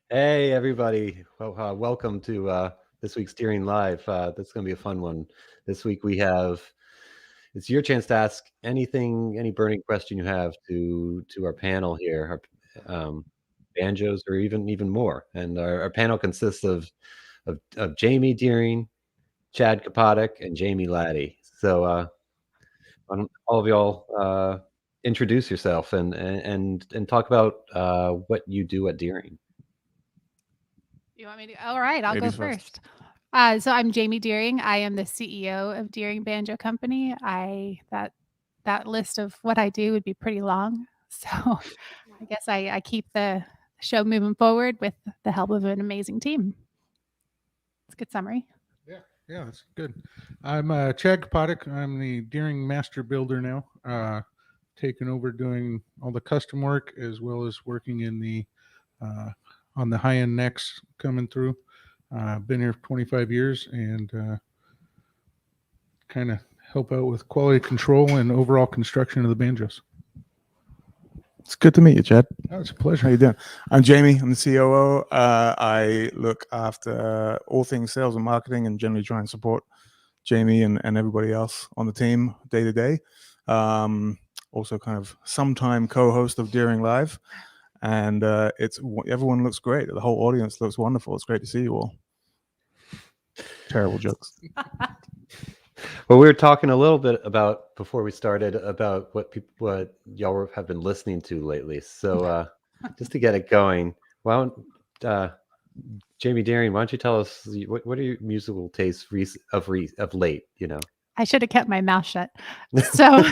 Hey, everybody. Well, welcome to this week's Steering Live. That's going to be a fun one. This week it's your chance to ask anything, any burning question you have to our panel here, banjos, or even more. And our panel consists of Jamie Deering, Chad Kopotic, and Jamie Latty. So why don't all of y'all introduce yourself and talk about what you do at Deering. You want me to? All right, I'll go Ladies first. So I'm Jamie Deering. I am the CEO of Deering Banjo Company. That list of what I do would be pretty long. So I guess I keep the show moving forward with the help of an amazing team. It's a good summary. Yeah, that's good. I'm Chad Kopotic. I'm the Deering Master Builder now, taking over doing all the custom work as well as working in the on the high end necks coming through. Been here for 25 years and kind of help out with quality control and overall construction of the banjos. It's good to meet you, Chad. Oh, it's a How pleasure. you doing? I'm Jamie. I'm the COO. I look after all things sales and marketing and generally try and support Jamie and everybody else on the team day to day. Also kind of sometime co-host of Deering Live. And everyone looks great. The whole audience looks wonderful. It's great to see you all. Terrible jokes. Well, we were talking a little bit about before we started about what y'all have been listening to lately. So just to get it going, why don't Jamie Deering, why don't you tell us what are your musical tastes of late? I should have kept my mouth shut. So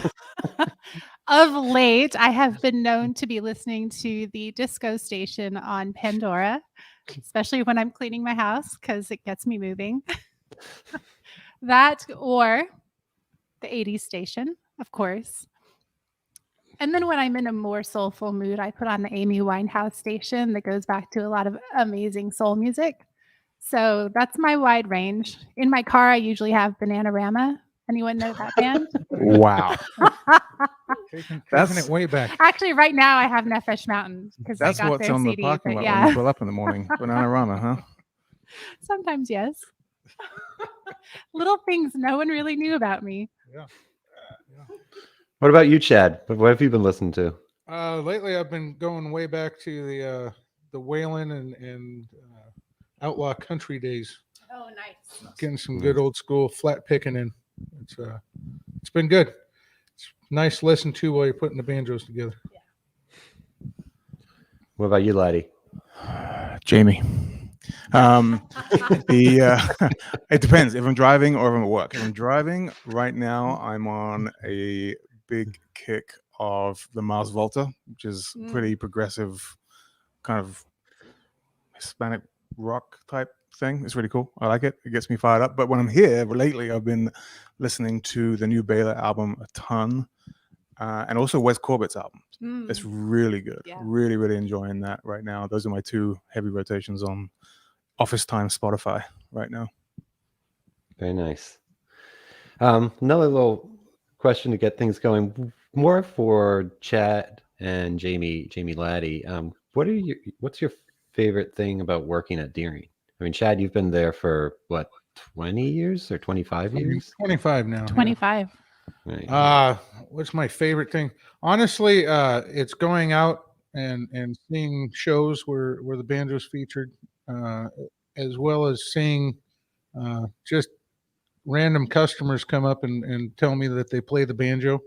of late, I have been known to be listening to the disco station on Pandora, especially when I'm cleaning my house because it gets me moving. That or the 80s station, of course. And then when I'm in a more soulful mood, I put on the Amy Winehouse station that goes back to a lot of amazing soul music. So that's my wide range. In my car, I usually have Bananarama. Anyone know that band? Wow. Taking That's- it way back. Actually, right now I have Nefesh Mountain because I That's got what's their on the CD. parking But lot when you yeah, pull up in the morning. Bananarama, huh? sometimes yes. Little things no one really knew about me. Yeah. What about you, Chad? What have you been listening to? Lately, I've been going way back to the Whalen and outlaw country days. Oh, nice. Getting some good old school flat picking in. It's been good. It's nice to listen to while you're putting the banjos together. What about you, Laddie? Jamie. It depends if I'm driving or if I'm at work. If I'm driving right now, I'm on a big kick of the Mars Volta, which is pretty progressive, kind of Hispanic rock type thing. It's really cool. I like it. It gets me fired up. But when I'm here lately, I've been listening to the new Baylor album a ton, and also Wes Corbett's album. It's really good. Yeah. Really, really enjoying that right now. Those are my two heavy rotations on Office Time Spotify right now. Very nice. Another little question to get things going, more for Chad and Jamie Laddie. What's your favorite thing about working at Deering? I mean, Chad, you've been there for what, 20 years or 25 years? 25 now. 25. Right. What's my favorite thing? Honestly, it's going out and seeing shows where the banjo's featured, as well as seeing just random customers come up and tell me that they play the banjo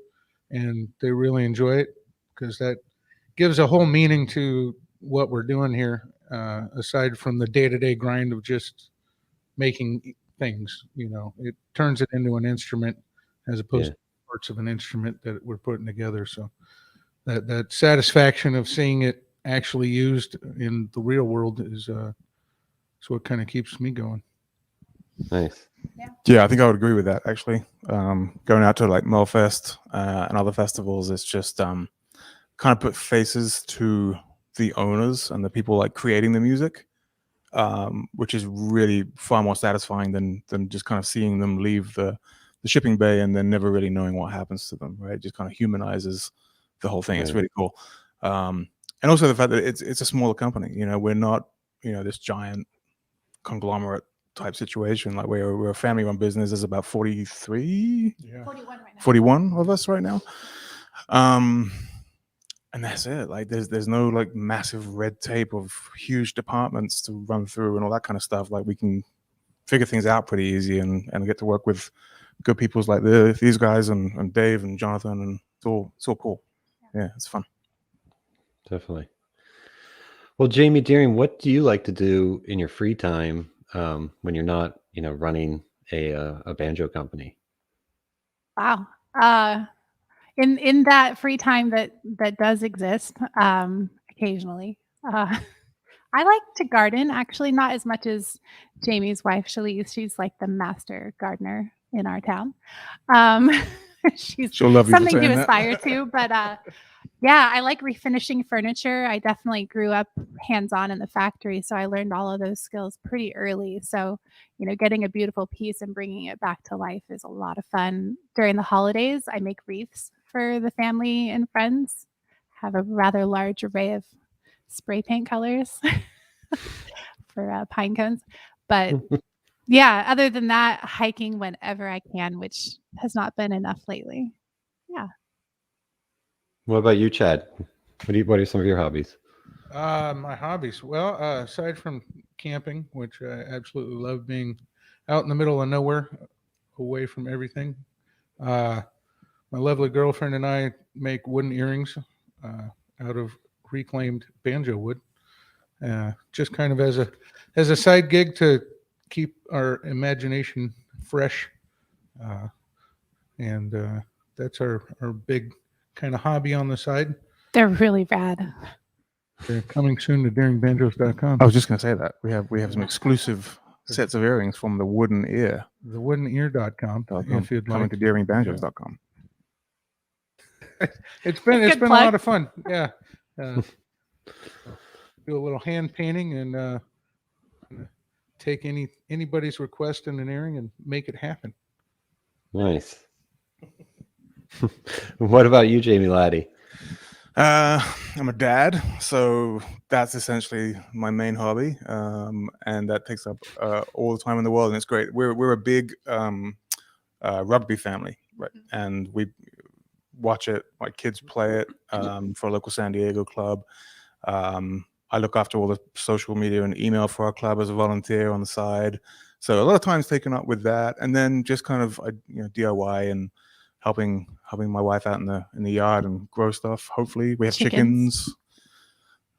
and they really enjoy it, because that gives a whole meaning to what we're doing here, aside from the day-to-day grind of just making things. It turns it into an instrument as opposed Yeah. to parts of an instrument that we're putting together. So that satisfaction of seeing it actually used in the real world is what kind of keeps me going. Nice. Yeah, I think I would agree with that, actually. Going out to like Melfest and other festivals, it's just kind of put faces to the owners and the people like creating the music, which is really far more satisfying than just kind of seeing them leave the shipping bay and then never really knowing what happens to them, right? It just kind of humanizes the whole thing. It's Right. really cool. And also the fact that it's a smaller company. We're not, this giant conglomerate type situation. Like we're a family-run business. There's about 43, 41 right now. 41 of us right now. And that's it. Like there's no like massive red tape of huge departments to run through and all that kind of stuff. Like we can figure things out pretty easy and get to work with good peoples like these guys and Dave and Jonathan, and it's all cool. Yeah, it's fun. Definitely. Well, Jamie Deering, what do you like to do in your free time when you're not, running a banjo company? Wow. In that free time that does exist, occasionally, I like to garden. Actually, not as much as Jamie's wife, Shalise. She's like the master gardener in our town. She's She'll love you for something to saying that. aspire to, but yeah, I like refinishing furniture. I definitely grew up hands-on in the factory, so I learned all of those skills pretty early. So, getting a beautiful piece and bringing it back to life is a lot of fun. During the holidays, I make wreaths for the family and friends. Have a rather large array of spray paint colors for pine cones. But yeah, other than that, hiking whenever I can, which has not been enough lately. Yeah. What about you, Chad? What are some of your hobbies? My hobbies. Well, aside from camping, which I absolutely love, being out in the middle of nowhere, away from everything. My lovely girlfriend and I make wooden earrings out of reclaimed banjo wood, just kind of as a side gig to keep our imagination fresh, and that's our big kind of hobby on the side. They're really rad. They're coming soon to daringbanjos.com. I was just going to say that we have some exclusive sets of earrings from the Wooden Ear. Thewoodenear.com. If you'd coming like. to daringbanjos.com. It's been Good a plug. lot of fun. Yeah. Do a little hand painting and take anybody's request in an earring and make it happen. Nice. What about you, Jamie Latty? I'm a dad, so that's essentially my main hobby, and that takes up all the time in the world, and it's great. We're a big rugby family, right? And we watch it. My kids play it for a local San Diego club. I look after all the social media and email for our club as a volunteer on the side. So a lot of time's taken up with that, and then just kind of DIY and helping my wife out in the yard and grow stuff. Hopefully, we have chickens.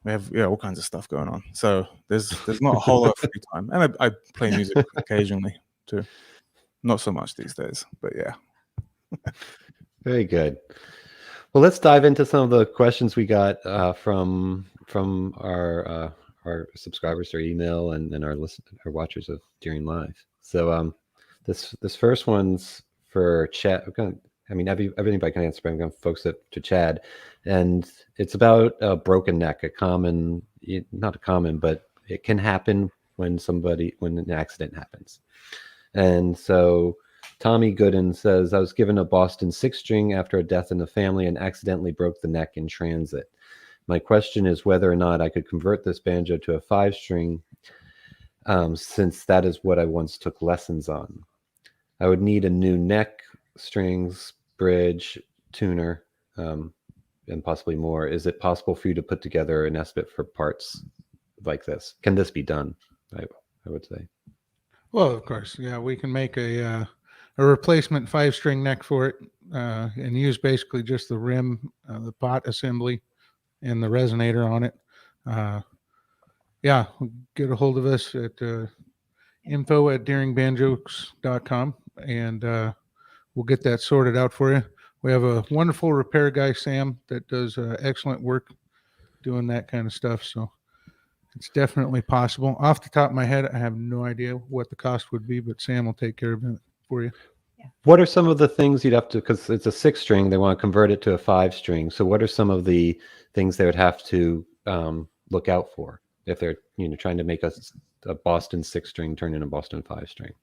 We have all kinds of stuff going on. So there's not a whole lot of free time, and I play music occasionally too. Not so much these days, but yeah. Very good. Well, let's dive into some of the questions we got from our subscribers through email and our watchers of Deering Live. So this first one's for Chad. Everybody can answer, but I'm going to focus it to Chad. And it's about a broken neck, not a common, but it can happen when an accident happens. And so Tommy Gooden says, I was given a Boston 6-string after a death in the family and accidentally broke the neck in transit. My question is whether or not I could convert this banjo to a 5-string, since that is what I once took lessons on. I would need a new neck, strings, bridge, tuner, and possibly more. Is it possible for you to put together an estimate for parts like this? Can this be done? I would say. Well, of course. Yeah, we can make a replacement 5-string neck for it and use basically just the rim, the pot assembly, and the resonator on it. Get a hold of us at info@daringbanjos.com and we'll get that sorted out for you. We have a wonderful repair guy, Sam, that does excellent work doing that kind of stuff. So it's definitely possible. Off the top of my head, I have no idea what the cost would be, but Sam will take care of it for you. What are some of the things you'd have to, because it's a 6-string, they want to convert it to a 5-string. So what are some of the things they would have to look out for if they're trying to make a Boston 6-string turn into a Boston 5-string?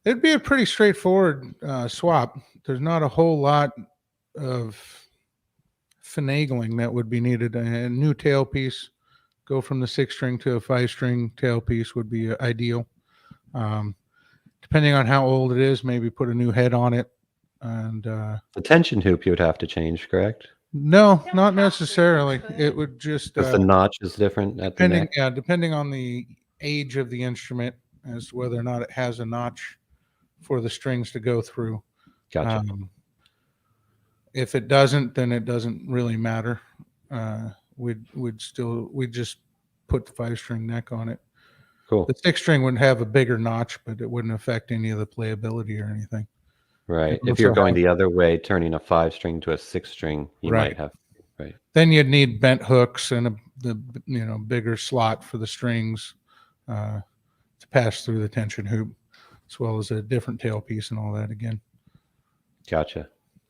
It'd be a pretty straightforward swap. There's not a whole lot of finagling that would be needed. A new tailpiece, go from the 6-string to a 5-string tailpiece would be ideal. Depending on how old it is, maybe put a new head on it. And The tension hoop you would have to change, correct? no, not necessarily. It would just Because the notch is different at the depending, neck. yeah, depending on the age of the instrument as to whether or not it has a notch for the strings to go through. Gotcha. If it doesn't, then it doesn't really matter. We'd just put the 5-string neck on it. Cool. The 6-string would have a bigger notch, but it wouldn't affect any of the playability or anything. Right. It If you're also going has- the other way, turning a 5-string to a 6-string, you Right. might have. Right. Then you'd need bent hooks and the bigger slot for the strings to pass through the tension hoop, as well as a different tailpiece and all that again. Gotcha.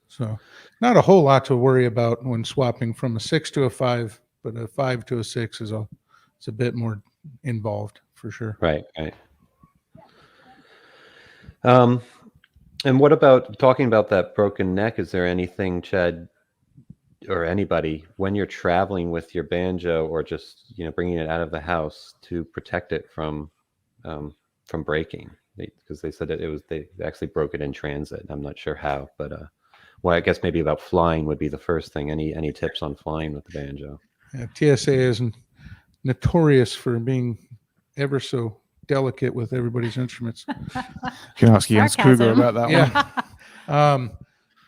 So not a whole lot to worry about when swapping from a 6 to a 5, but a 5 to a 6 is it's a bit more involved for sure. Right. Right. And what about talking about that broken neck? Is there anything, Chad, or anybody, when you're traveling with your banjo or just bringing it out of the house to protect it from breaking? Because they said they actually broke it in transit. I'm not sure how, but well, I guess maybe about flying would be the first thing. Any tips on flying with the banjo? Yeah, TSA is notorious for being ever so delicate with everybody's instruments. You can ask Jens Kruger about that one. Yeah.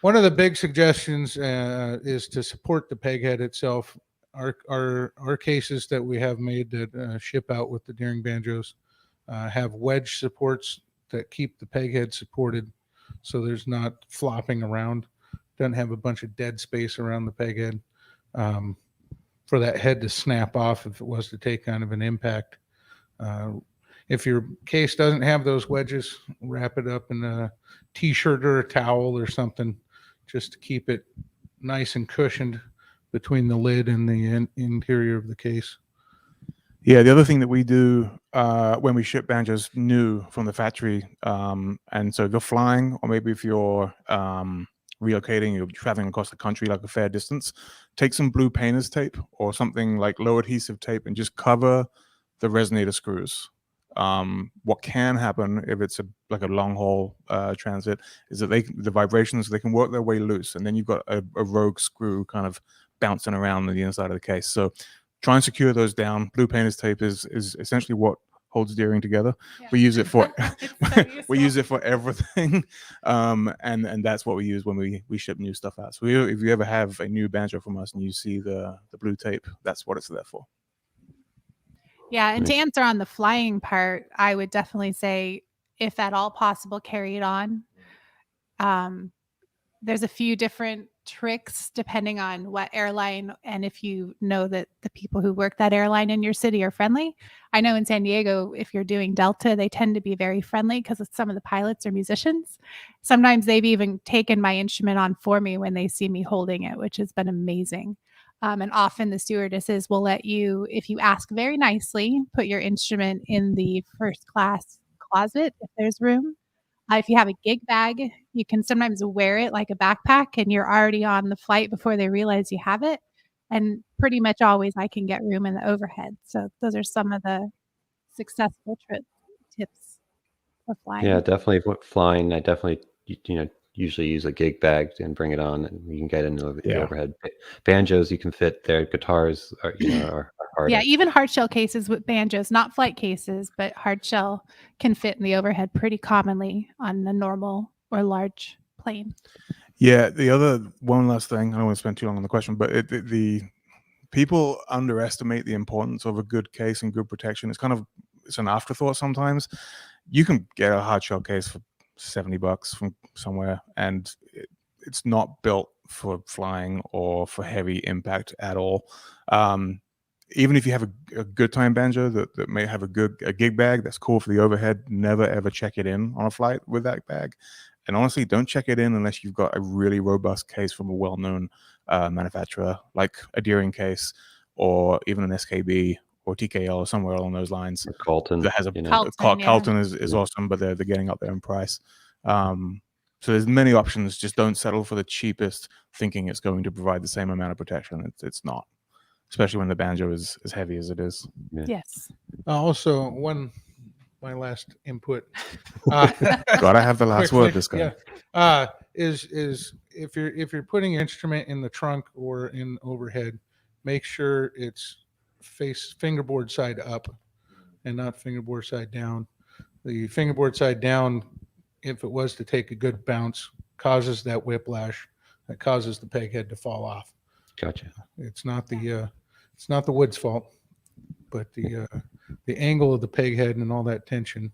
One of the big suggestions is to support the peg head itself. Our cases that we have made that ship out with the Deering banjos have wedge supports that keep the peg head supported, so there's not flopping around. Doesn't have a bunch of dead space around the peg head for that head to snap off if it was to take kind of an impact. If your case doesn't have those wedges, wrap it up in a t-shirt or a towel or something just to keep it nice and cushioned between the lid and the interior of the case. Yeah, the other thing that we do when we ship banjos new from the factory, and so if you're flying or maybe if you're relocating, you're traveling across the country like a fair distance, take some blue painter's tape or something like low adhesive tape and just cover the resonator screws. What can happen if it's like a long haul transit is that the vibrations, they can work their way loose, and then you've got a rogue screw kind of bouncing around on the inside of the case. So try and secure those down. Blue painter's tape is essentially what holds Deering together. Yeah. We use it for we use it for everything, and that's what we use when we ship new stuff out. So if you ever have a new banjo from us and you see the blue tape, that's what it's there for. Yeah, and to answer on the flying part, I would definitely say, if at all possible, carry it on. There's a few different tricks depending on what airline, and if you know that the people who work that airline in your city are friendly. I know in San Diego, if you're doing Delta, they tend to be very friendly because some of the pilots are musicians. Sometimes they've even taken my instrument on for me when they see me holding it, which has been amazing. And often the stewardesses will let you, if you ask very nicely, put your instrument in the first class closet if there's room. If you have a gig bag, you can sometimes wear it like a backpack and you're already on the flight before they realize you have it. And pretty much always I can get room in the overhead. So those are some of the successful tips for flying. Yeah, definitely flying. I definitely, usually use a gig bag and bring it on, and you can get into the overhead. Banjos, you can fit there. Guitars are harder. Yeah, even hard shell cases with banjos, not flight cases, but hard shell can fit in the overhead pretty commonly on a normal or large plane. Yeah, the other one last thing, I don't want to spend too long on the question, but the people underestimate the importance of a good case and good protection. It's an afterthought sometimes. You can get a hard shell case for $70 from somewhere, and it's not built for flying or for heavy impact at all. Even if you have a good time banjo that may have a gig bag that's cool for the overhead, never ever check it in on a flight with that bag. And honestly, don't check it in unless you've got a really robust case from a well-known manufacturer like a Deering case or even an SKB or TKL or somewhere along those lines. Or Carlton. That has Carlton is awesome, but they're getting up there in price. So there's many options. Just don't settle for the cheapest, thinking it's going to provide the same amount of protection. It's not. especially when the banjo is as heavy as it is. Yes. Also, my last input. Gotta have the last Quickly, word, this guy. Is if you're putting your instrument in the trunk or in overhead, make sure it's fingerboard side up and not fingerboard side down. The fingerboard side down, if it was to take a good bounce, causes that whiplash that causes the peg head to fall off. Gotcha. It's not the wood's fault, but the angle of the peg head and all that tension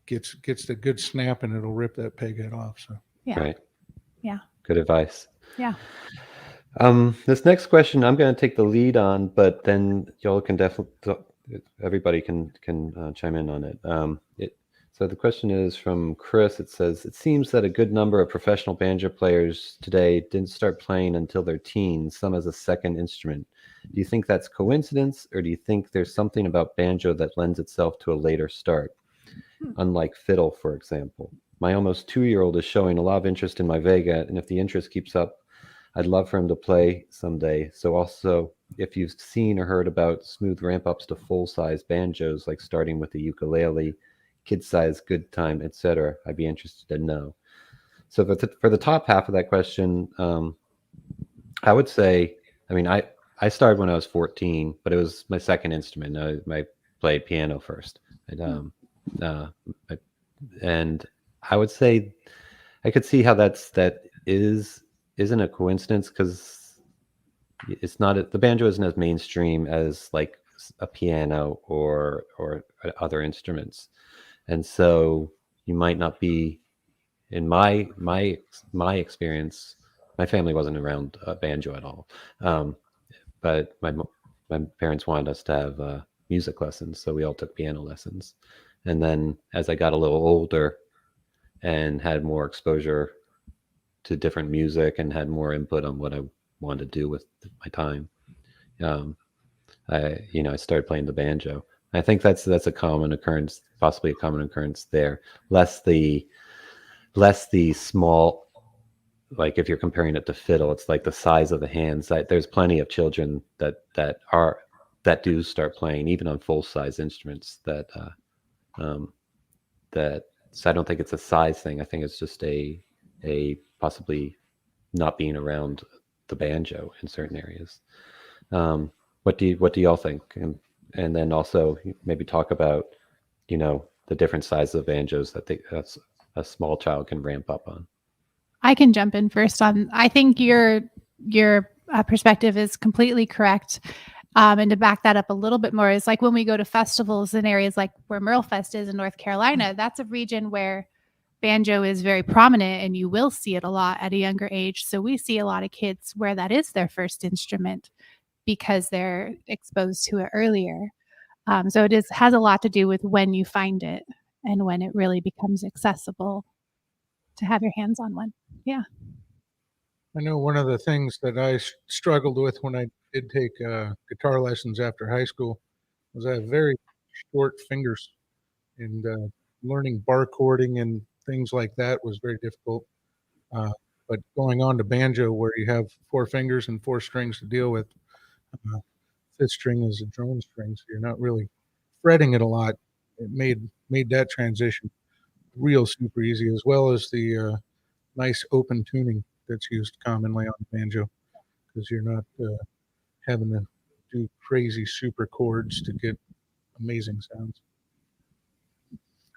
gets the good snap, and it'll rip that peg head off. So Yeah. Right. Yeah. Good advice. Yeah. This next question I'm going to take the lead on, but then y'all can definitely, everybody can chime in on it. So the question is from Chris. It says, it seems that a good number of professional banjo players today didn't start playing until their teens, some as a second instrument. Do you think that's coincidence, or do you think there's something about banjo that lends itself to a later start? Unlike fiddle, for example. My almost 2-year-old is showing a lot of interest in my Vega, and if the interest keeps up, I'd love for him to play someday. So also, if you've seen or heard about smooth ramp-ups to full-size banjos, like starting with the ukulele, kid-size, good time, etc., I'd be interested to know. So for the top half of that question, I would say, I mean, I started when I was 14, but it was my second instrument. I played piano first. And I would say I could see how that isn't a coincidence, because it's not, the banjo isn't as mainstream as like a piano or other instruments, and so you might not be, in my experience, my family wasn't around banjo at all, but my parents wanted us to have music lessons, so we all took piano lessons. And then as I got a little older and had more exposure to different music and had more input on what I wanted to do with my time, I started playing the banjo. I think that's a common occurrence, possibly a common occurrence there. Less the small, like if you're comparing it to fiddle, it's like the size of the hands. There's plenty of children that do start playing even on full size instruments so I don't think it's a size thing. I think it's just a possibly not being around the banjo in certain areas. What do y'all think? And then also maybe talk about, the different sizes of banjos that a small child can ramp up on. I can jump in first on, I think your perspective is completely correct. And to back that up a little bit more is like when we go to festivals in areas like where Merle Fest is in North Carolina, that's a region where banjo is very prominent and you will see it a lot at a younger age. So we see a lot of kids where that is their first instrument because they're exposed to it earlier. So it has a lot to do with when you find it and when it really becomes accessible to have your hands on one. Yeah. I know one of the things that I struggled with when I did take guitar lessons after high school was I have very short fingers, and learning bar chording and things like that was very difficult. But going on to banjo, where you have 4 fingers and 4 strings to deal with, 5th string is a drone string, so you're not really fretting it a lot. It made that transition real super easy, as well as the nice open tuning that's used commonly on the banjo, because you're not having to do crazy super chords to get amazing sounds.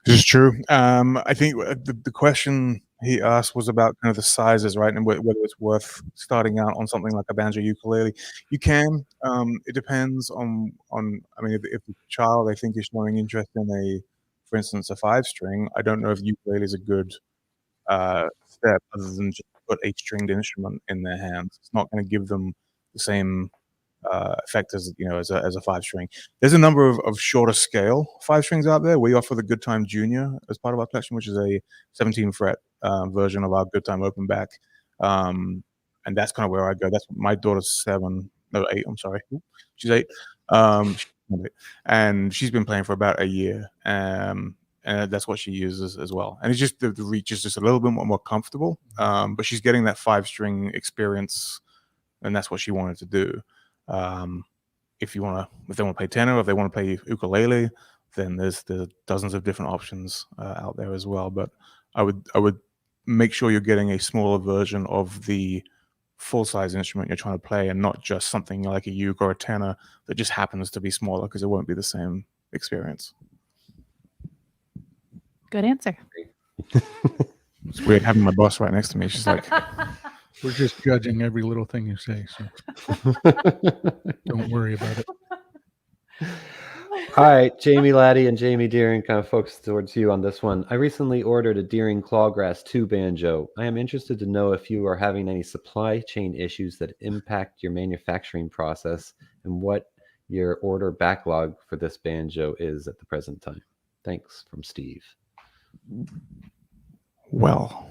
This is true. I think the question he asked was about kind of the sizes, right, and whether it's worth starting out on something like a banjo ukulele. You can. It depends on. I mean, if the child, I think, is showing interest in for instance, a 5-string. I don't know if ukulele is a good step, other than just put a stringed instrument in their hands. It's not going to give them the same effect as as a 5-string. There's a number of shorter scale 5-strings out there. We offer the Good Time Junior as part of our collection, which is a 17 fret version of our Good Time open back, and that's kind of where I go. That's my daughter's 8. I'm sorry, she's 8. And she's been playing for about a year, and that's what she uses as well. And it's just the reach is just a little bit more comfortable, but she's getting that 5-string experience, and that's what she wanted to do. If they want to play tenor, if they want to play ukulele, then there's dozens of different options out there as well. But I would make sure you're getting a smaller version of the full size instrument you're trying to play, and not just something like a uke or a tenor that just happens to be smaller, because it won't be the same experience. Good answer. It's weird having my boss right next to me. She's like, We're just judging every little thing you say, so don't worry about it. All right, Jamie Latty and Jamie Deering, kind of focused towards you on this one. I recently ordered a Deering Clawgrass 2 banjo. I am interested to know if you are having any supply chain issues that impact your manufacturing process, and what your order backlog for this banjo is at the present time. Thanks, from Steve. well.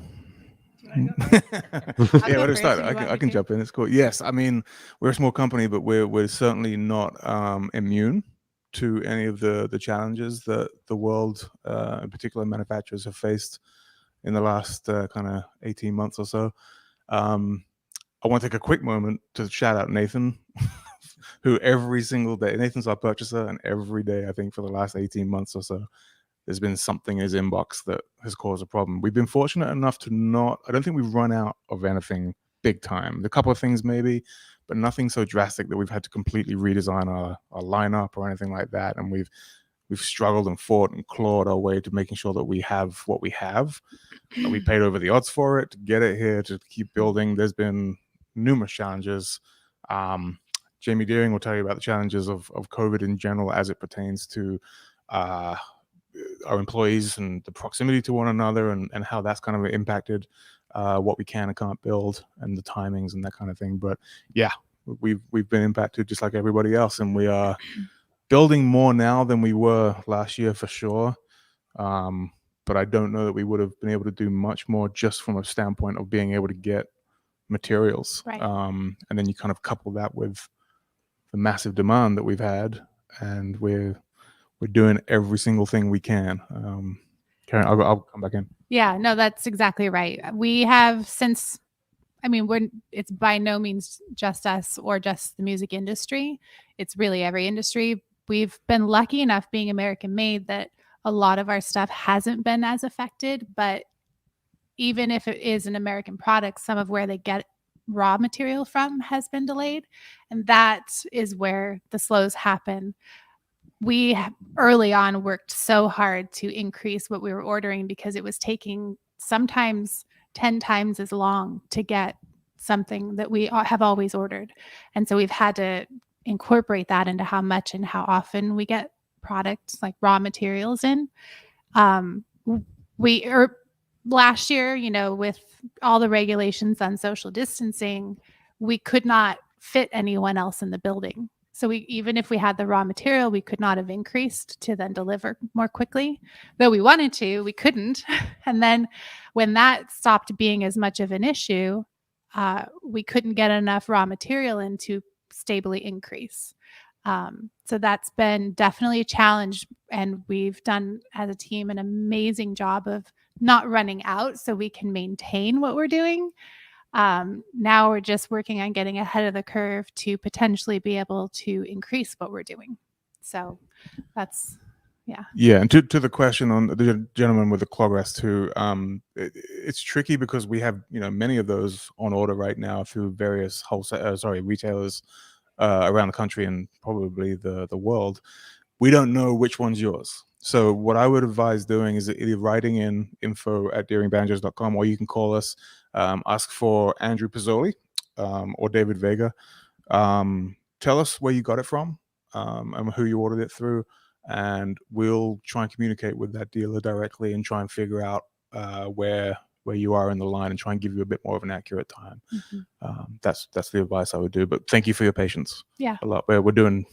I'll Yeah, go where to first start? if you want I me can to. jump in. It's cool. Yes, I mean, we're a small company, but we're certainly not immune to any of the challenges that the world, in particular manufacturers, have faced in the last kind of 18 months or so. I want to take a quick moment to shout out Nathan, who every single day, Nathan's our purchaser, and every day, I think for the last 18 months or so, there's been something in his inbox that has caused a problem. We've been fortunate enough to I don't think we've run out of anything big time. A couple of things maybe, but nothing so drastic that we've had to completely redesign our lineup or anything like that. And we've struggled and fought and clawed our way to making sure that we have what we have. We paid over the odds for it to get it here, to keep building. There's been numerous challenges. Jamie Deering will tell you about the challenges of COVID in general as it pertains to our employees and the proximity to one another, and how that's kind of impacted what we can and can't build, and the timings and that kind of thing. But yeah, we've been impacted just like everybody else, and we are building more now than we were last year for sure. But I don't know that we would have been able to do much more just from a standpoint of being able to get materials. Right. And then you kind of couple that with the massive demand that we've had, and we're doing every single thing we can. Karen, I'll come back in. Yeah, no, that's exactly right. We have it's by no means just us or just the music industry. It's really every industry. We've been lucky enough, being American made, that a lot of our stuff hasn't been as affected. But even if it is an American product, some of where they get raw material from has been delayed. And that is where the slows happen. We early on worked so hard to increase what we were ordering, because it was taking sometimes 10 times as long to get something that we have always ordered. And so we've had to incorporate that into how much and how often we get products, like raw materials, in. Last year, with all the regulations on social distancing, we could not fit anyone else in the building. So even if we had the raw material, we could not have increased to then deliver more quickly. Though we wanted to, we couldn't. And then when that stopped being as much of an issue, we couldn't get enough raw material in to stably increase. So that's been definitely a challenge. And we've done, as a team, an amazing job of not running out so we can maintain what we're doing. Now we're just working on getting ahead of the curve to potentially be able to increase what we're doing. So that's, yeah. Yeah, and to the question on the gentleman with the Clawgrass 2, it's tricky because we have many of those on order right now through various retailers around the country and probably the world. We don't know which one's yours. So what I would advise doing is either writing in info@deeringbanjos.com, or you can call us, ask for Andrew Pizzoli or David Vega. Tell us where you got it from and who you ordered it through, and we'll try and communicate with that dealer directly and try and figure out where you are in the line and try and give you a bit more of an accurate time. Mm-hmm. That's the advice I would do. But thank you for your patience. Yeah. A lot. We're doing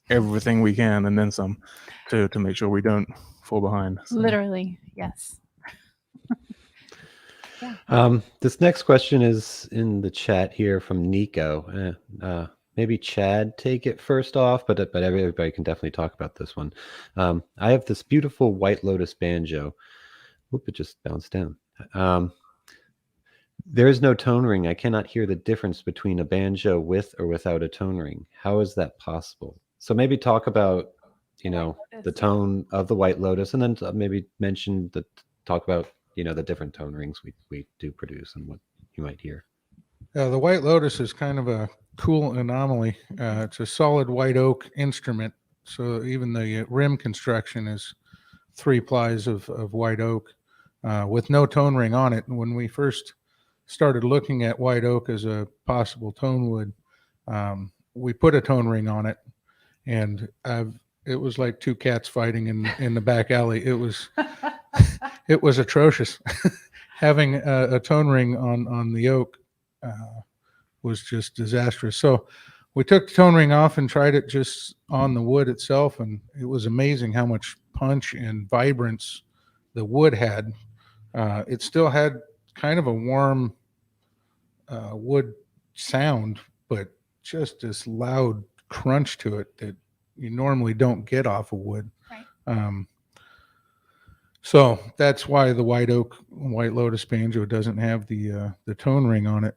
everything we can and then some to make sure we don't fall behind. So. Literally, yes. Yeah. This next question is in the chat here from Nico. Maybe Chad take it first off, but everybody can definitely talk about this one. I have this beautiful White Lotus banjo. Whoop, it just bounced down. There is no tone ring. I cannot hear the difference between a banjo with or without a tone ring. How is that possible? So maybe talk about, you know, the tone of the White Lotus, and then maybe talk about, you know, the different tone rings we do produce and what you might hear. The White Lotus is kind of a cool anomaly. It's a solid white oak instrument, so even the rim construction is 3 plies of white oak with no tone ring on it. And when we first started looking at white oak as a possible tone wood, we put a tone ring on it, and it was like 2 cats fighting in the back alley. It was atrocious. Having a tone ring on the oak was just disastrous. So we took the tone ring off and tried it just on the wood itself, and it was amazing how much punch and vibrance the wood had. It still had kind of a warm wood sound, but just this loud crunch to it that you normally don't get off of wood. Right. So that's why the White Lotus banjo doesn't have the tone ring on it.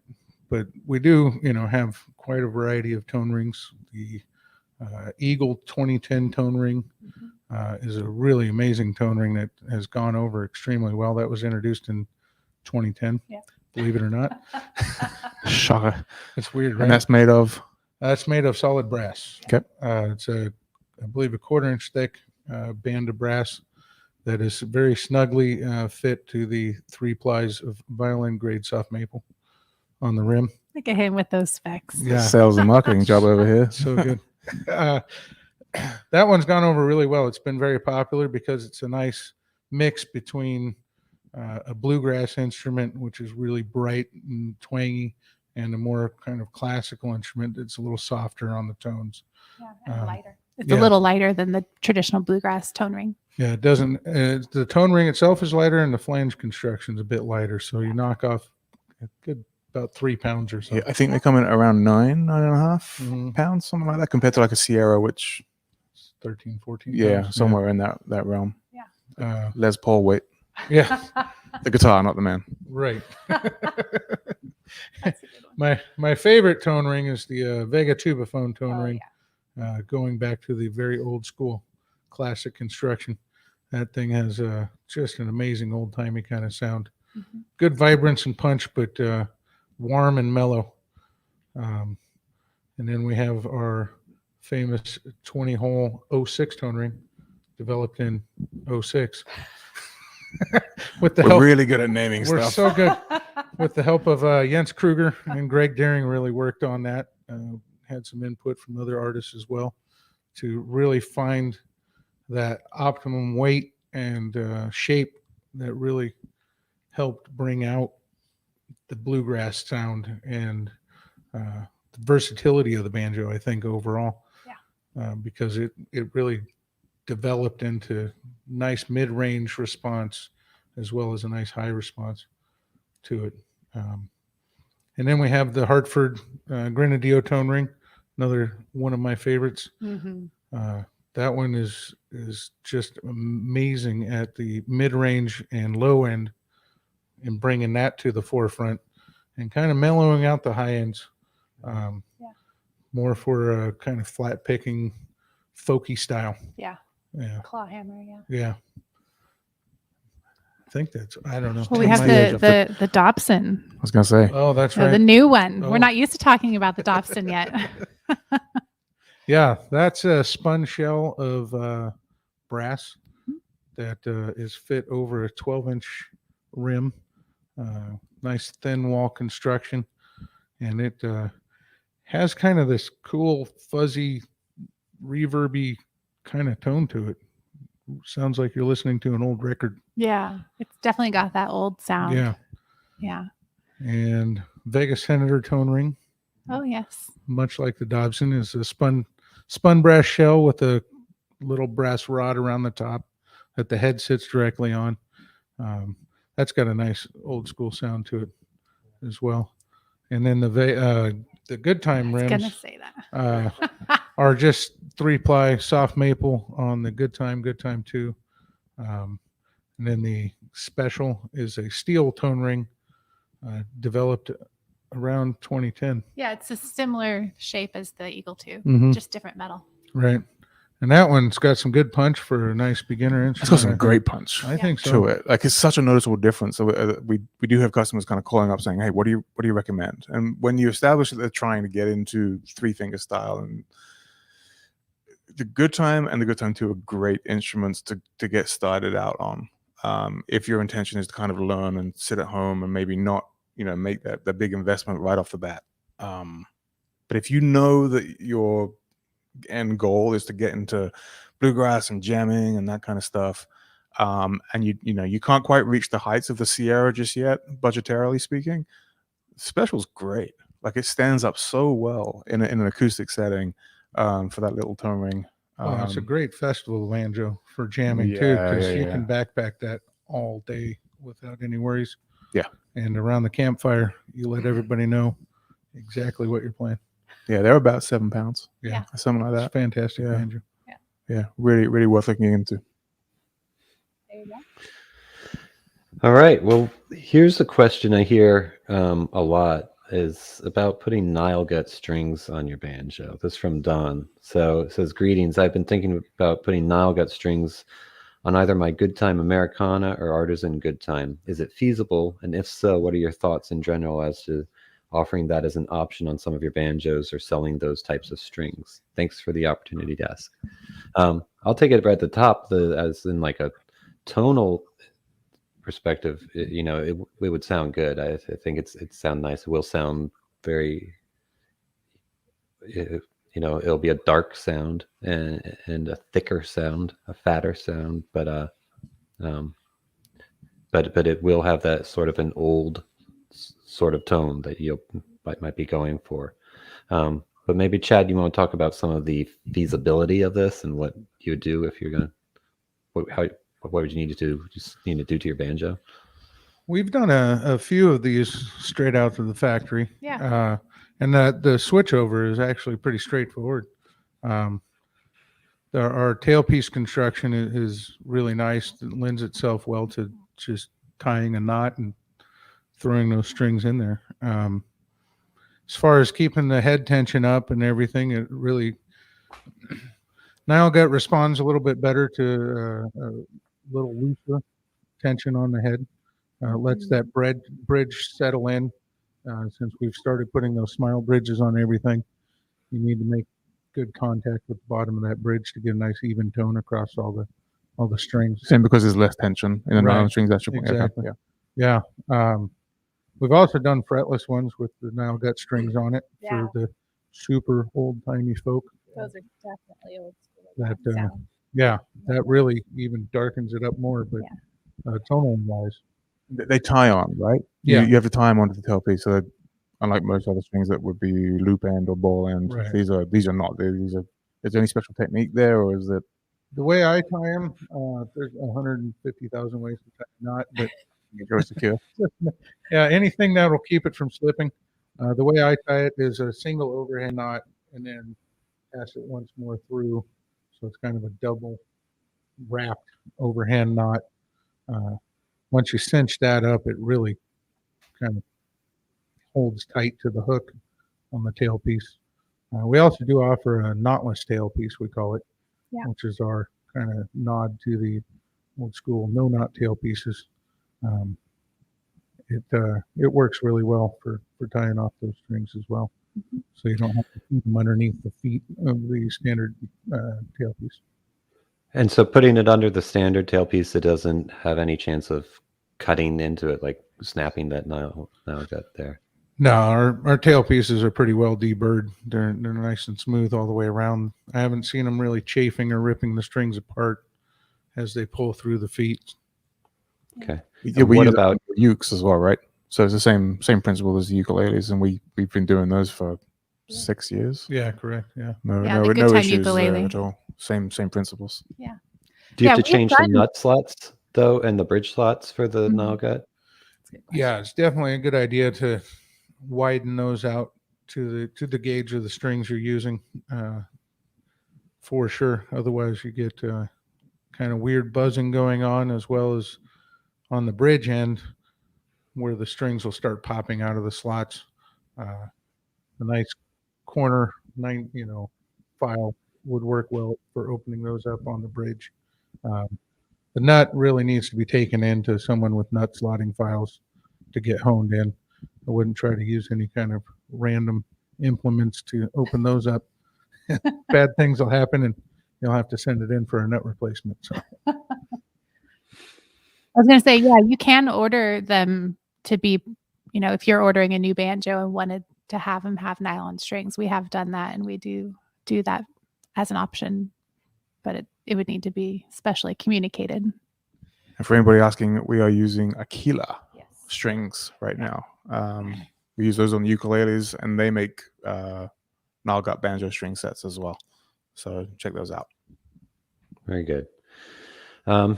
But we do, have quite a variety of tone rings. The Eagle 2010 tone ring is a really amazing tone ring that has gone over extremely well. That was introduced in 2010. Yeah. Believe it or not. Shocker. It's weird, right? And that's made of? That's made of solid brass. Okay. It's I believe, a 1/4 inch thick band of brass that is very snugly fit to the 3 plies of violin grade soft maple on the rim. Look at him with those specs. Yeah. Sales and marketing job over here. So good. That one's gone over really well. It's been very popular because it's a nice mix between a bluegrass instrument, which is really bright and twangy, and a more kind of classical instrument that's a little softer on the tones. Yeah, and lighter. It's yeah. a little lighter than the traditional bluegrass tone ring. Yeah, it doesn't. The tone ring itself is lighter, and the flange construction is a bit lighter. So you knock off a good about 3 pounds or so. Yeah, I think they come in at around 9.5 Mhm. pounds, something like that, compared to like a Sierra, which 13, 14 yeah, pounds. somewhere in that realm. Yeah. Les Paul weight. Yeah, The guitar, not the man. right. That's a good one. My favorite tone ring is the Vega Tubaphone tone Oh, ring, going back to the very old school classic construction. That thing has just an amazing old timey kind of sound. Mhm. Good vibrance and punch, but warm and mellow. And then we have our famous 20-hole 06 tone ring, developed in 06. With the We're help, really good at naming we're stuff. so good. With the help of Jens Kruger and Greg Daring, really worked on that. Had some input from other artists as well to really find that optimum weight and shape that really helped bring out the bluegrass sound and the versatility of the banjo, I think, overall. Yeah. Because it really developed into nice mid-range response as well as a nice high response to it. And then we have the Hartford Grenadillo tone ring, another one of my favorites. Mhm. That one is just amazing at the mid-range and low end, and bringing that to the forefront and kind of mellowing out the high ends. More for a kind of flat picking, folky style. Yeah. Yeah. Claw hammer. Yeah. Yeah. I think I don't know. Well, we Take have my edge off the Dobson. I was going to say. Oh, that's The right. new one. Oh. We're not used to talking about the Dobson yet. Yeah, that's a spun shell of brass that is fit over a 12-inch rim. Nice thin wall construction, and it has kind of this cool, fuzzy, reverby kind of tone to it. Sounds like you're listening to an old record. Yeah. It's definitely got that old sound. Yeah. Yeah. And Vega Senator tone ring, Oh, yes. much like the Dobson, is a spun brass shell with a little brass rod around the top that the head sits directly on. That's got a nice old school sound to it as well. And then the Good Time I was rims going to say that. are just 3-ply soft maple on the Good Time 2. And then the special is a steel tone ring developed around 2010. Yeah, it's a similar shape as the Eagle 2, Mhm. just different metal. Right. And that one's got some good punch for a nice beginner It's got some instrument. great punch I think so. to it. Like, it's such a noticeable difference. So we do have customers kind of calling up saying, "Hey, what do you recommend?" And when you establish that they're trying to get into 3-finger style, and the good time and the good time 2 are great instruments to get started out on. If your intention is to kind of learn and sit at home and maybe not, make that big investment right off the bat. But if you know that your end goal is to get into bluegrass and jamming and that kind of stuff, and you can't quite reach the heights of the Sierra just yet, budgetarily speaking, Special's great. Like, it stands up so well in an acoustic setting, for that little tone ring. Oh, it's a great festival banjo for jamming too, because you can backpack that all day without any worries. Yeah. And around the campfire, you let everybody know exactly what you're playing. Yeah, they're about 7 pounds. Yeah. Something like It's that. fantastic Yeah. banjo. Yeah, really, really worth looking into. There you go. All right. Well, here's a question I hear a lot is about putting Nile gut strings on your banjo. This is from Don. So it says, "Greetings. I've been thinking about putting Nile gut strings on either my Good Time Americana or Artisan Good Time. Is it feasible? And if so, what are your thoughts in general as to offering that as an option on some of your banjos or selling those types of strings? Thanks for the opportunity to ask." I'll take it right at the top, as in like a tonal perspective. It would sound good. I think it sound nice. It will sound very, it'll be a dark sound and a thicker sound, a fatter sound, but it will have that sort of an old sort of tone that you might be going for. But maybe, Chad, you want to talk about some of the feasibility of this and what you would do if you're gonna, what would you need to do? Just need to do to your banjo? We've done a few of these straight out to the factory. Yeah. And the switchover is actually pretty straightforward. Our tailpiece construction is really nice. It lends itself well to just tying a knot and throwing those strings in there. As far as keeping the head tension up and everything, it really, Nile gut responds a little bit better to a little looser tension on the head. Lets that bridge settle in. Since we've started putting those smile bridges on everything, you need to make good contact with the bottom of that bridge to get a nice even tone across all the strings. Same, because there's less tension in the nylon strings. That's your point. Exactly. Okay. Yeah. We've also done fretless ones with the Nile gut strings on it for the super old timey folk. Those are definitely old school. That really even darkens it up more, but tonal wise. They tie on, right? Yeah. You have to tie them onto the tailpiece. So unlike most other strings that would be loop end or ball end, Right. these are not. Is there any special technique there, or is it? The way I tie them, there's 150,000 ways to tie a knot, but You're secure. yeah, anything that'll keep it from slipping. The way I tie it is a single overhand knot and then pass it once more through. So it's kind of a double wrapped overhand knot. Once you cinch that up, it really kind of holds tight to the hook on the tailpiece. We also do offer a knotless tailpiece, we call it, which is our kind of nod to the old school no knot tailpieces. It works really well for tying off those strings as well. Mm-hmm. So you don't have to keep them underneath the feet of the standard tailpiece. And so putting it under the standard tailpiece, it doesn't have any chance of cutting into it, like snapping that Nile gut there. No, our tailpieces are pretty well deburred. They're nice and smooth all the way around. I haven't seen them really chafing or ripping the strings apart as they pull through the feet. Okay. Yeah, we use about ukes as well, right? So it's the same principle as the ukuleles, and we've been doing those for 6 years. Yeah, correct. Yeah. No issues there at all. Same principles. Yeah. Do you have to change the nut slots though, and the bridge slots for the Nile gut? Yeah, it's definitely a good idea to widen those out to the gauge of the strings you're using, for sure. Otherwise, you get kind of weird buzzing going on, as well as on the bridge end. where the strings will start popping out of the slots. A nice corner file would work well for opening those up on the bridge. The nut really needs to be taken into someone with nut slotting files to get honed in. I wouldn't try to use any kind of random implements to open those up. Bad things will happen, and you'll have to send it in for a nut replacement. So I was going to say, yeah, you can order them to be, if you're ordering a new banjo and wanted to have them have nylon strings, we have done that, and we do that as an option, but it would need to be specially communicated. And for anybody asking, we are using Aquila Yes. strings right now. We use those on ukuleles, and they make Nile-gut banjo string sets as well. So check those out. Very good.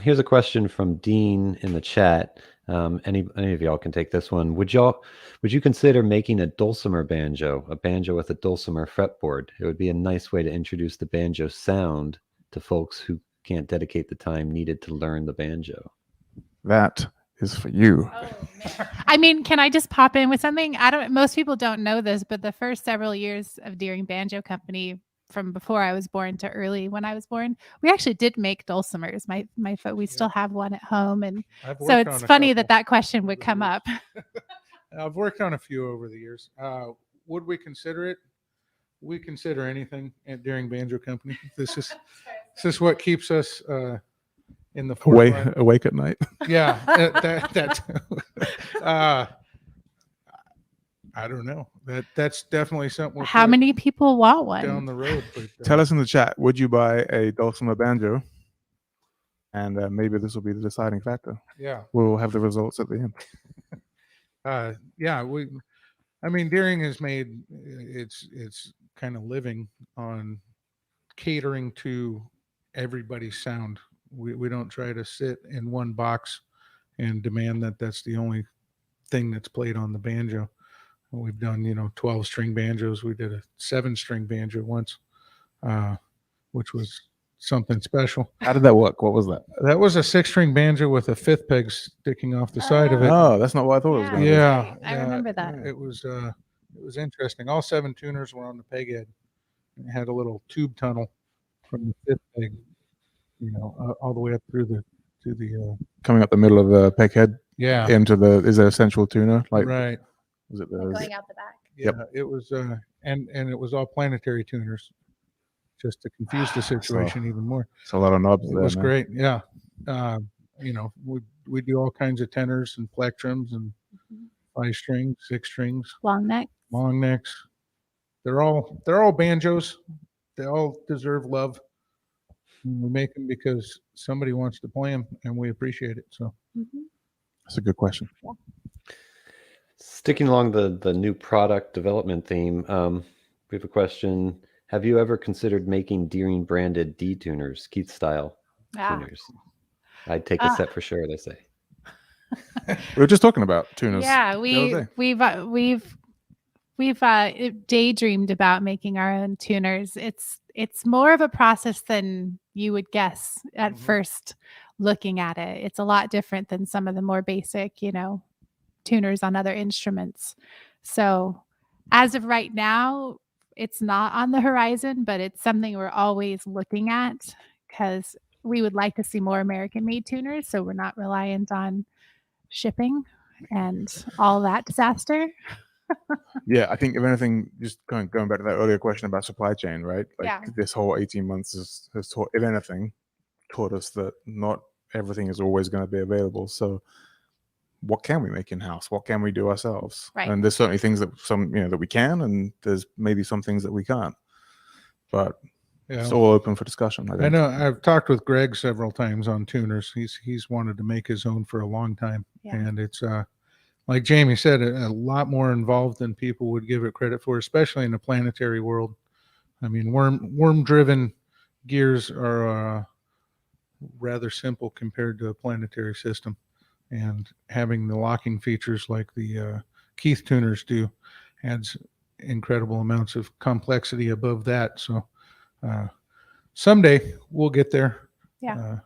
Here's a question from Dean in the chat. Any of y'all can take this one. Would you consider making a dulcimer banjo, a banjo with a dulcimer fretboard? It would be a nice way to introduce the banjo sound to folks who can't dedicate the time needed to learn the banjo. That is for you. Oh, man. I mean, can I just pop in with something? Most people don't know this, but the first several years of Deering Banjo Company, from before I was born to early when I was born, we actually did make dulcimers. We still have one at home, and so it's funny that question would come up. I've worked on a few over the years. Would we consider it? We consider anything at Deering Banjo Company. This is what keeps us in the forefront. Awake at night. Yeah, that I don't know. That's definitely something. How many people want one down the road? But, Tell us in the chat, would you buy a dulcimer banjo? And maybe this will be the deciding factor. Yeah, We'll have the results at the end. Deering has made its kind of living on catering to everybody's sound. We don't try to sit in one box and demand that that's the only thing that's played on the banjo. We've done 12-string banjos. We did a 7-string banjo once, which was something special. How did that work? What was that? That was a 6-string banjo with a 5th peg sticking off the side of it. Oh, that's not what I thought it was going to be. Yeah, I remember that. It was interesting. All 7 tuners were on the peg head. It had a little tube tunnel from the 5th peg, all the way up through to the coming up the middle of the peg head. Yeah. Into is there a central tuner? Right. Was it Going out the back? Yeah. Yep. It was and it was all planetary tuners, just to confuse the situation even more. So a lot of knobs. It was great. Yeah. We do all kinds of tenors and plectrums and 5 strings, 6 strings, long necks. They're all banjos. They all deserve love. We make them because somebody wants to play them, and we appreciate it. So that's a good question. Yeah. Sticking along the new product development theme, we have a question. Have you ever considered making Deering branded D tuners, Keith style tuners? I'd take a set for sure, they say. We were just talking about tuners. Yeah, we've daydreamed about making our own tuners. It's more of a process than you would guess at first looking at it. It's a lot different than some of the more basic, tuners on other instruments. So as of right now, it's not on the horizon, but it's something we're always looking at because we would like to see more American-made tuners, so we're not reliant on shipping and all that disaster. Yeah, I think if anything, just going back to that earlier question about supply chain, right? This whole 18 months has taught, if anything, taught us that not everything is always going to be available. So what can we make in-house? What can we do ourselves? Right. And there's certainly things that that we can, and there's maybe some things that we can't. But it's all open for discussion. I know I've talked with Greg several times on tuners. He's wanted to make his own for a long time. Yeah. And it's like Jamie said, a lot more involved than people would give it credit for, especially in the planetary world. I mean, worm-driven gears are rather simple compared to a planetary system. And having the locking features like the Keith tuners do adds incredible amounts of complexity above that. So someday we'll get there. Yeah.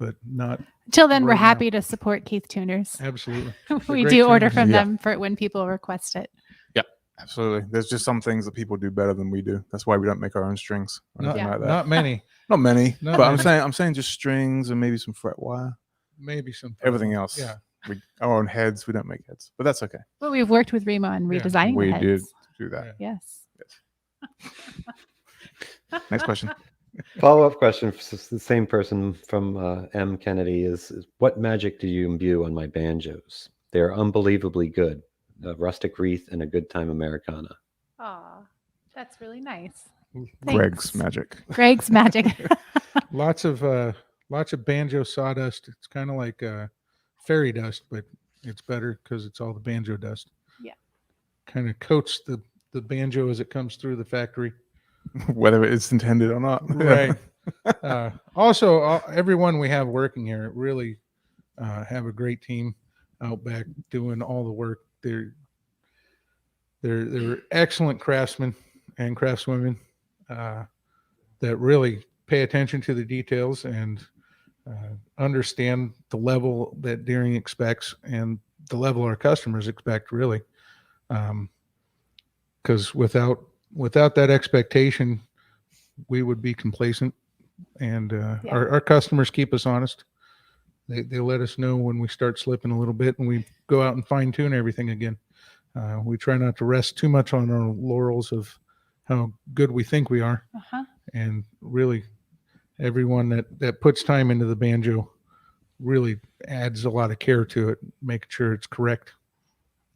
but not Till then, we're right now. happy to support Keith Tuners. absolutely. We great do order tuners. from Yeah. them for when people request it. Absolutely. There's just some things that people do better than we do. That's why we don't make our own strings or Not, anything like that. not many. Not many, Not but many. I'm saying just strings and maybe some fret wire. Maybe some. Everything else, Yeah. our own heads. We don't make heads, but that's okay. But we've worked with Remo on Yeah, redesigning we the did heads. do that. Yeah. Yes. Next question. Follow-up question for the same person from M. Kennedy is what magic do you imbue on my banjos? They are unbelievably good. A rustic wreath and a good time Americana. Aw, that's really nice. Greg's Thanks. magic. Greg's magic. Lots of banjo sawdust. It's kind of like fairy dust, but it's better because it's all the banjo dust. Yeah. Kind of coats the banjo as it comes through the factory. Whether it's intended or not. Right. Also, everyone we have working here really have a great team out back doing all the work. They're excellent craftsmen and craftswomen that really pay attention to the details and understand the level that Deering expects and the level our customers expect, really. Because without that expectation, we would be complacent, and our customers keep us honest. They let us know when we start slipping a little bit, and we go out and fine tune everything again. We try not to rest too much on our laurels of how good we think we are, and really, everyone that puts time into the banjo really adds a lot of care to it, making sure it's correct.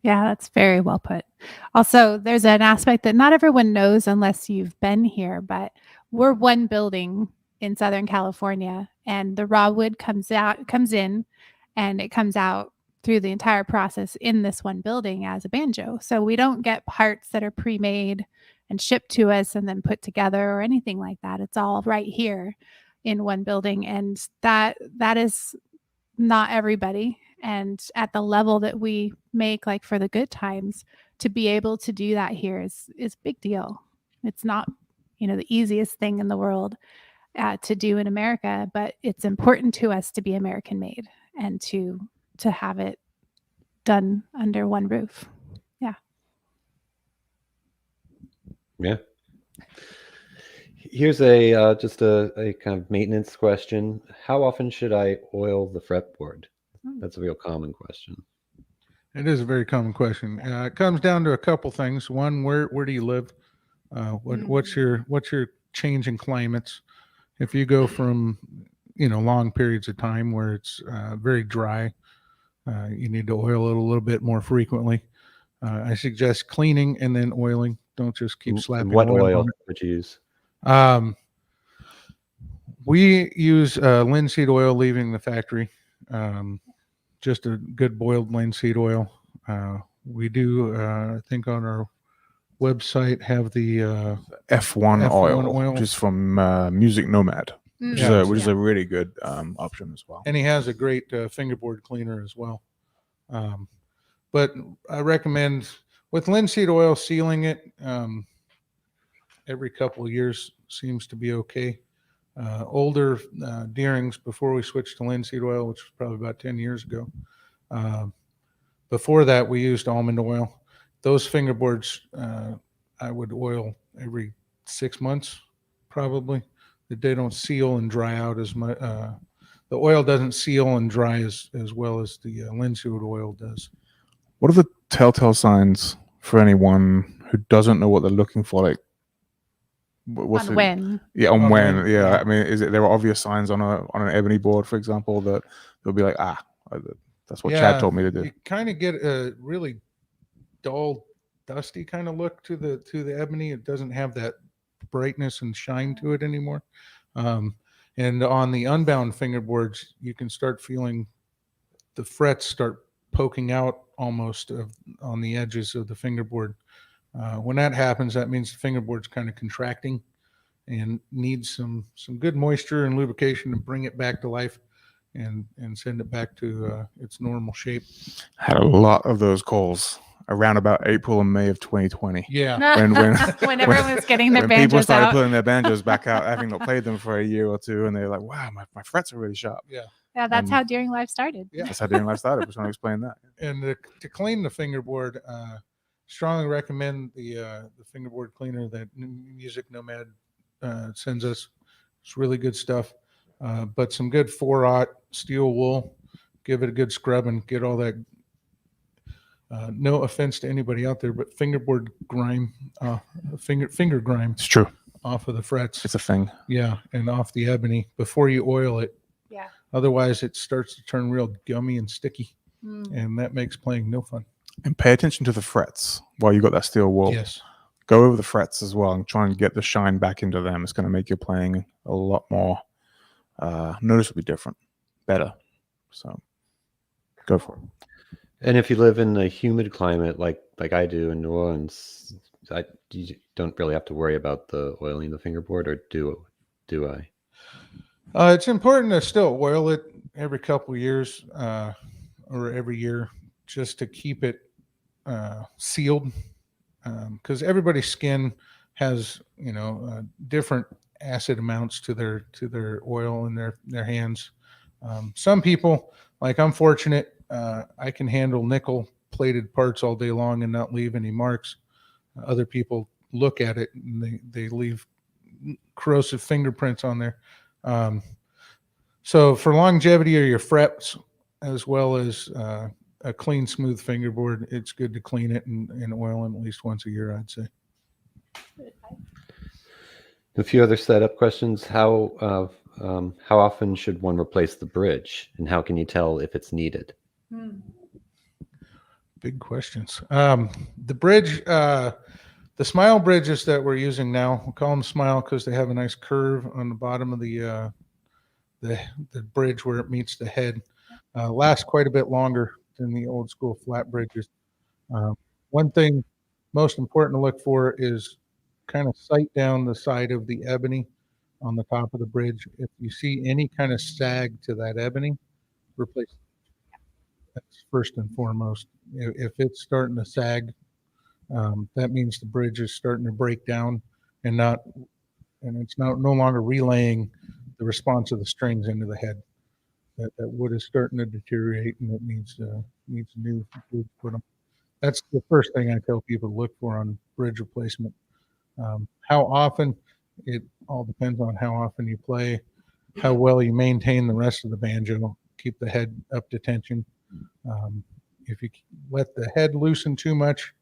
Yeah, that's very well put. Also, there's an aspect that not everyone knows unless you've been here, but we're one building in Southern California, and the raw wood comes in, and it comes out through the entire process in this one building as a banjo. So we don't get parts that are pre-made and shipped to us and then put together or anything like that. It's all right here in one building, and that is not everybody. And at the level that we make, like for the good times, to be able to do that here is a big deal. It's not, the easiest thing in the world to do in America, but it's important to us to be American made and to have it done under one roof. Yeah. Here's a just a kind of maintenance question. How often should I oil the fretboard? That's a real common question. It is a very common question. It comes down to a couple things. One, where do you live? What's your change in climates? If you go from long periods of time where it's very dry, you need to oil it a little bit more frequently. I suggest cleaning and then oiling. Don't just keep slapping What oil oil on it. would you use? We use linseed oil leaving the factory. Just a good boiled linseed oil. We do, I think on our website, have the F1 F1 oil, oil. which is from Music Nomad, which is a really good option as well. And he has a great fingerboard cleaner as well. But I recommend with linseed oil sealing it every couple of years seems to be okay. Older Deerings, before we switched to linseed oil, which was probably about 10 years ago. Before that, we used almond oil. Those fingerboards, I would oil every 6 months, probably. That they don't seal and dry out as much. The oil doesn't seal and dry as well as the linseed oil does. What are the telltale signs for anyone who doesn't know what they're looking for? Like, what's On when? Yeah, on when? when, Yeah, yeah. I mean, there are obvious signs on an ebony board, for example, that they'll be like, that's what Chad told me to do. You kind of get a really dull, dusty kind of look to the ebony. It doesn't have that brightness and shine to it anymore. And on the unbound fingerboards, you can start feeling the frets start poking out almost on the edges of the fingerboard. When that happens, that means the fingerboard's kind of contracting and needs some good moisture and lubrication to bring it back to life and send it back to its normal shape. Had a lot of those calls around about April and May of 2020. Yeah. When everyone was getting their when people banjos started out. putting their banjos back out, having not played them for a year or two, and they're like, "Wow, my frets are really sharp." Yeah. Yeah, that's and- how Daring Life started. Yeah. That's how Daring Life started. I was trying to explain that. And to clean the fingerboard, strongly recommend the fingerboard cleaner that Music Nomad sends us. It's really good stuff. But some good 4/0 steel wool. Give it a good scrub and get all that. No offense to anybody out there, but fingerboard grime, finger grime It's true. off of the frets. It's a thing. Yeah, and off the ebony before you oil it. Yeah. Otherwise, it starts to turn real gummy and sticky, Mm. and that makes playing no fun. And pay attention to the frets while you got that steel wool. Yes. Go over the frets as well and try and get the shine back into them. It's going to make your playing a lot more noticeably different, better. So go for it. And if you live in a humid climate like I do in New Orleans, you don't really have to worry about the oiling the fingerboard, or do I? It's important to still oil it every couple of years or every year just to keep it sealed, because everybody's skin has different acid amounts to their oil in their hands. Some people, like I'm fortunate, I can handle nickel plated parts all day long and not leave any marks. Other people look at it and they leave corrosive fingerprints on there. So for longevity of your frets, as well as a clean, smooth fingerboard, it's good to clean it and oil them at least once a year, I'd say. A few other setup questions. How often should one replace the bridge, and how can you tell if it's needed? Big questions. The bridge, the Smile bridges that we're using now, we'll call them Smile because they have a nice curve on the bottom of the bridge where it meets the head. Last quite a bit longer than the old school flat bridges. One thing most important to look for is kind of sight down the side of the ebony on the top of the bridge. If you see any kind of sag to that ebony, replace it. That's first and foremost. If it's starting to sag, that means the bridge is starting to break down and it's no longer relaying the response of the strings into the head. That wood is starting to deteriorate and it needs new wood put on. That's the first thing I tell people to look for on bridge replacement. How often? It all depends on how often you play, how well you maintain the rest of the banjo, keep the head up to tension. If you let the head loosen too much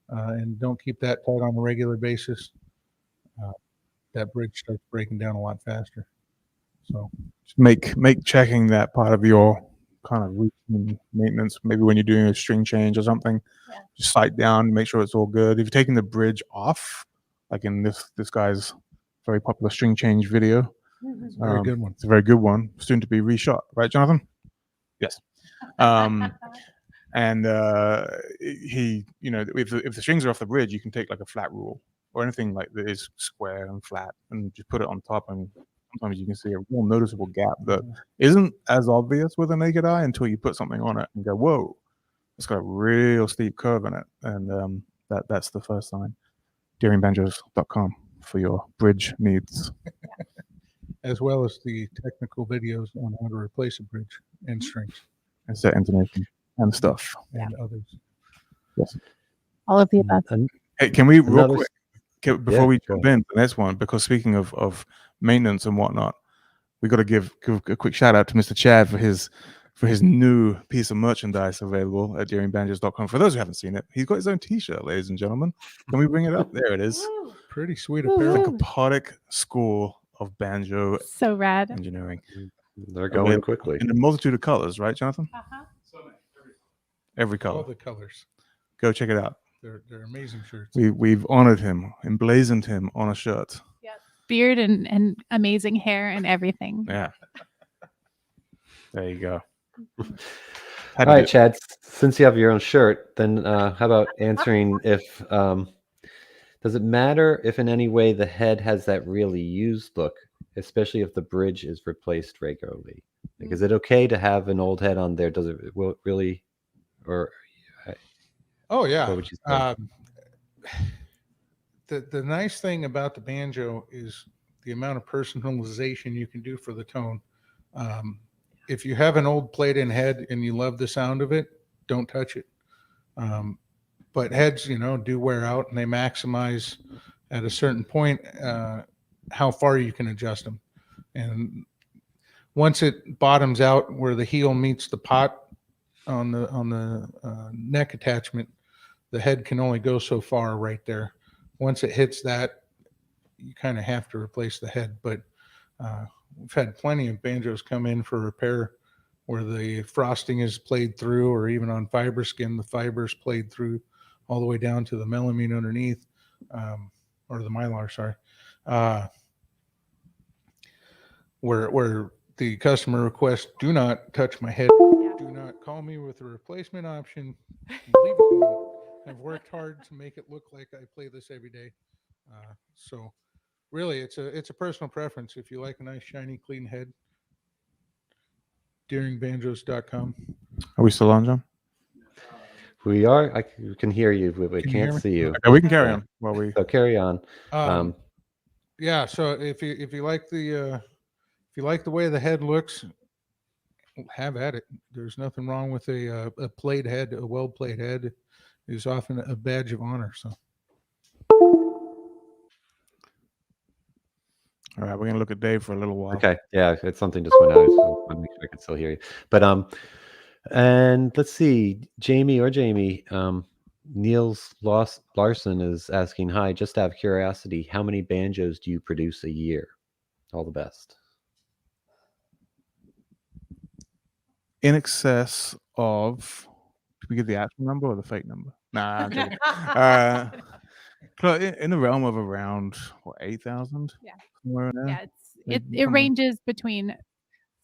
and don't keep that tight on a regular basis, that bridge starts breaking down a lot faster. So Just make checking that part of your kind of routine maintenance. Maybe when you're doing a string change or something, just sight down, make sure it's all good. If you're taking the bridge off, like in this guy's very popular string change video, it's a very good one. It's a very good one, soon to be reshot, right, Jonathan? Yes. And he, if the strings are off the bridge, you can take like a flat rule or anything like that is square and flat, and just put it on top, and sometimes you can see a real noticeable gap that isn't as obvious with a naked eye until you put something on it and go, whoa, it's got a real steep curve in it, and that's the first sign. DaringBanjos.com for your bridge needs. As well as the technical videos on how to replace a bridge and strings And set intonation and stuff. and others. Yes. All of the above. Hey, can we real Another- quick before we go jump in to the next one? Because speaking of maintenance and whatnot, we got to give a quick shout out to Mr. Chad for his new piece of merchandise available at DaringBanjos.com. For those who haven't seen it, he's got his own T-shirt, ladies and gentlemen. Can we bring it up? There it is. Pretty sweet Woo. apparel. The Kopotic School of Banjo So rad. Engineering They're going quickly. in a multitude of colors, right, Jonathan? Every All color. the colors. Go check it out. They're amazing shirts. We've honored him, emblazoned him on a shirt. Beard and amazing hair and everything. Yeah. There you go. All right, Chad, since you have your own shirt, then how about answering if does it matter if in any way the head has that really used look, especially if the bridge is replaced regularly? Like, is it okay to have an old head on there? Does it really, or Oh yeah. What would you say? The nice thing about the banjo is the amount of personalization you can do for the tone. Um, if you have an old played-in head and you love the sound of it, don't touch it. But heads, do wear out, and they maximize at a certain point how far you can adjust them. And once it bottoms out where the heel meets the pot on the neck attachment, the head can only go so far right there. Once it hits that, you kind of have to replace the head. But we've had plenty of banjos come in for repair where the frosting is played through, or even on fiber skin, the fibers played through all the way down to the melamine underneath, or the mylar, sorry. Where the customer requests, do not touch my head. Do not call me with a replacement option. Leave it alone. I've worked hard to make it look like I play this every day. So really, it's a personal preference. If you like a nice, shiny, clean head, DeeringBanjos.com. Are we still on, John? We are. I can hear you, but we Can you hear can't me? see you. Okay, we can carry Yeah. on while we. So carry on. Yeah. So if you like the way the head looks, have at it. There's nothing wrong with a played head. A well played head is often a badge of honor. So. All right, we're gonna look at Dave for a little while. Okay. Yeah, it's something just went out. So I want to make sure I can still hear you. But and let's see, Jamie, Niels Larson is asking, hi, just out of curiosity, how many banjos do you produce a year? All the best. In excess of, did we give the actual number or the fake number? Nah, I'm joking. In the realm of around 8,000. Yeah. Somewhere in there. Yeah, it ranges between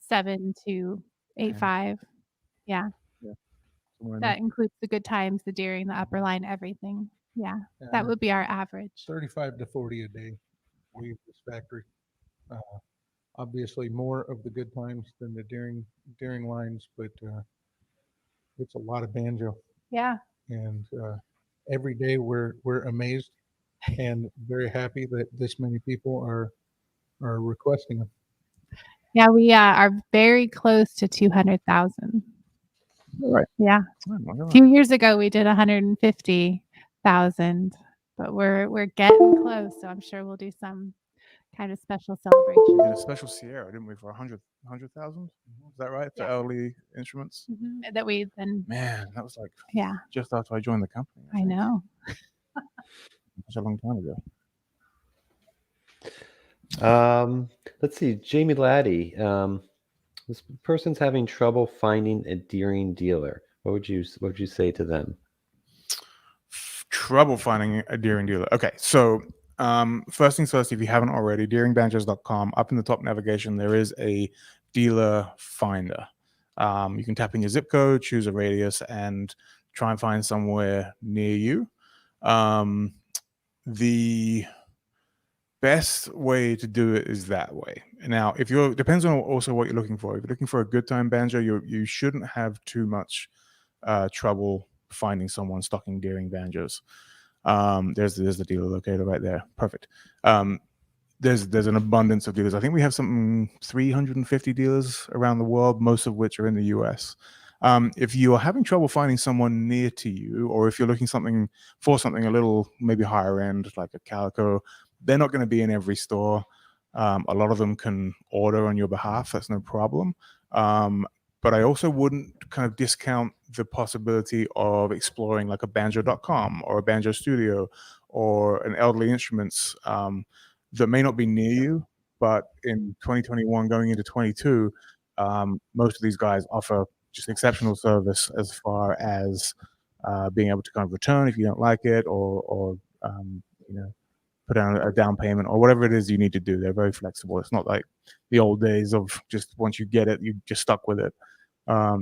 7 to 8.5. Yeah. Somewhere in That includes the good times, the deering, the upper line, everything. Yeah. That would be our average. 35 to 40 a day leave this factory. Obviously more of the good times than the deering lines, but it's a lot of banjo. Yeah. And every day we're amazed and very happy that this many people are requesting them. Yeah, we are very close to 200,000. Right. Yeah. Oh, a few years ago we did 150,000, but we're getting close, so I'm sure we'll do some kind of special celebration. We did a special Sierra, didn't we, for 100,000? Is that right? For early instruments? Mm-hmm. That we then. Man, that was like just after I joined the company. I know. Such a long time ago. Let's see, Jamie Latty. This person's having trouble finding a deering dealer. What would you say to them? Trouble finding a deering dealer. Okay, so first things first, if you haven't already, deeringbanjos.com, up in the top navigation, there is a dealer finder. You can tap in your zip code, choose a radius, and try and find somewhere near you. The best way to do it is that way. Now, depends on also what you're looking for. If you're looking for a good time banjo, you shouldn't have too much trouble finding someone stocking deering banjos. There's the dealer locator right there. Perfect. There's an abundance of dealers. I think we have something 350 dealers around the world, most of which are in the US. If you are having trouble finding someone near to you, or if you're looking for something a little maybe higher end, like a calico, they're not going to be in every store. A lot of them can order on your behalf. That's no problem. But I also wouldn't kind of discount the possibility of exploring like a banjo.com or a banjo studio or an Elderly Instruments that may not be near you, but in 2021 going into 22, most of these guys offer just exceptional service as far as being able to kind of return if you don't like it, or put down a down payment or whatever it is you need to do. They're very flexible. It's not like the old days of just once you get it, you just stuck with it.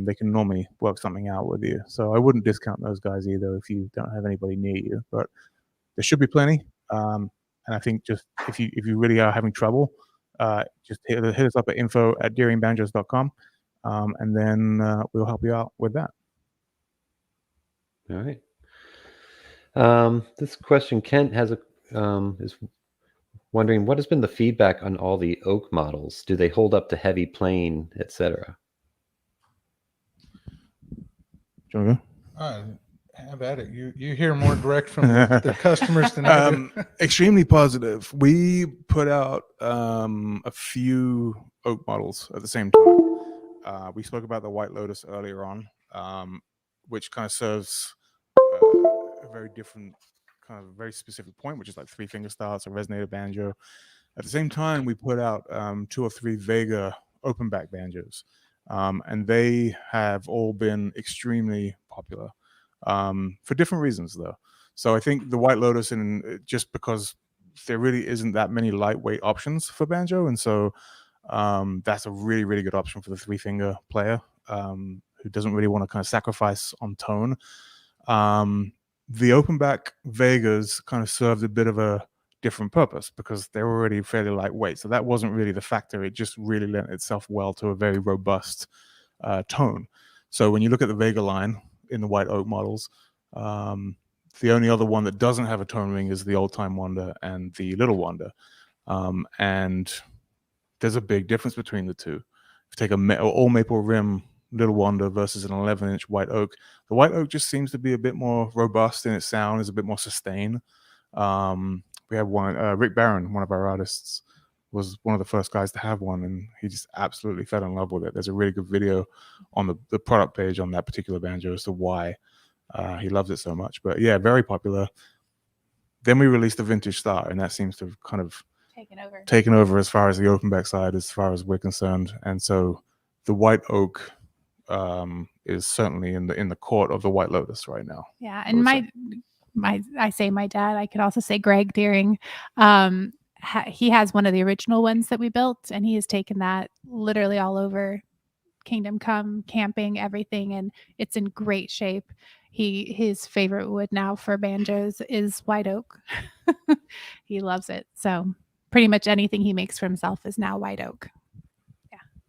They can normally work something out with you. So I wouldn't discount those guys either if you don't have anybody near you, but there should be plenty. And I think just if you really are having trouble, just hit us up at info@deeringbanjos.com, and then we'll help you out with that. All right. This question, Kent has is wondering what has been the feedback on all the oak models? Do they hold up to heavy plane, etc.? Do you wanna Have at it. You hear more direct from the customers than I do. Extremely positive. We put out a few oak models at the same time. We spoke about the White Lotus earlier on, which kind of serves a very different, kind of very specific point, which is like 3-finger style. It's a resonator banjo. At the same time, we put out 2 or 3 Vega open back banjos, and they have all been extremely popular for different reasons, though. So I think the White Lotus, and just because there really isn't that many lightweight options for banjo, and so that's a really, really good option for the 3-finger player who doesn't really want to kind of sacrifice on tone. The open back Vegas kind of served a bit of a different purpose because they're already fairly lightweight. So that wasn't really the factor. It just really lent itself well to a very robust tone. So when you look at the Vega line in the white oak models, the only other one that doesn't have a tone ring is the Old Time Wonder and the Little Wonder. And there's a big difference between the two. If you take a all maple rim Little Wonder versus an 11-inch white oak, the white oak just seems to be a bit more robust in its sound, is a bit more sustained. We have one, Rick Barron, one of our artists, was one of the first guys to have one, and he just absolutely fell in love with it. There's a really good video on the product page on that particular banjo as to why he loves it so much. But yeah, very popular. Then we released the Vintage Star, and that seems to have kind of taken over as far as the open back side, as far as we're concerned. And so the white oak is certainly in the court of the White Lotus right now. Yeah, and I say my dad, I could also say Greg Deering. He has one of the original ones that we built, and he has taken that literally all over Kingdom Come, camping, everything, and it's in great shape. His favorite wood now for banjos is white oak. He loves it. So pretty much anything he makes for himself is now white oak.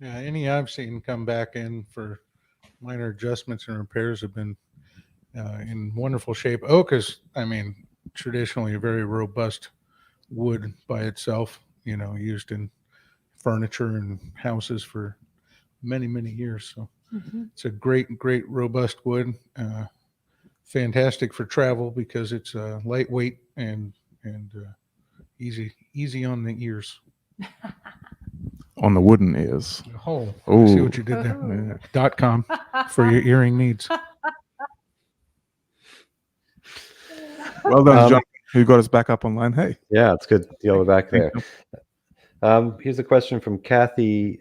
Yeah, any I've seen come back in for minor adjustments and repairs have been in wonderful shape. Oak is, I mean, traditionally a very robust wood by itself, used in furniture and houses for many, many years. So it's a great, robust wood. Fantastic for travel because it's lightweight and easy on the ears. On the wooden ears. Oh, I see what you did there. .com for your earring needs. Well done, John, who got us back up online. Hey. Yeah, it's good. You're back there. Here's a question from Kathy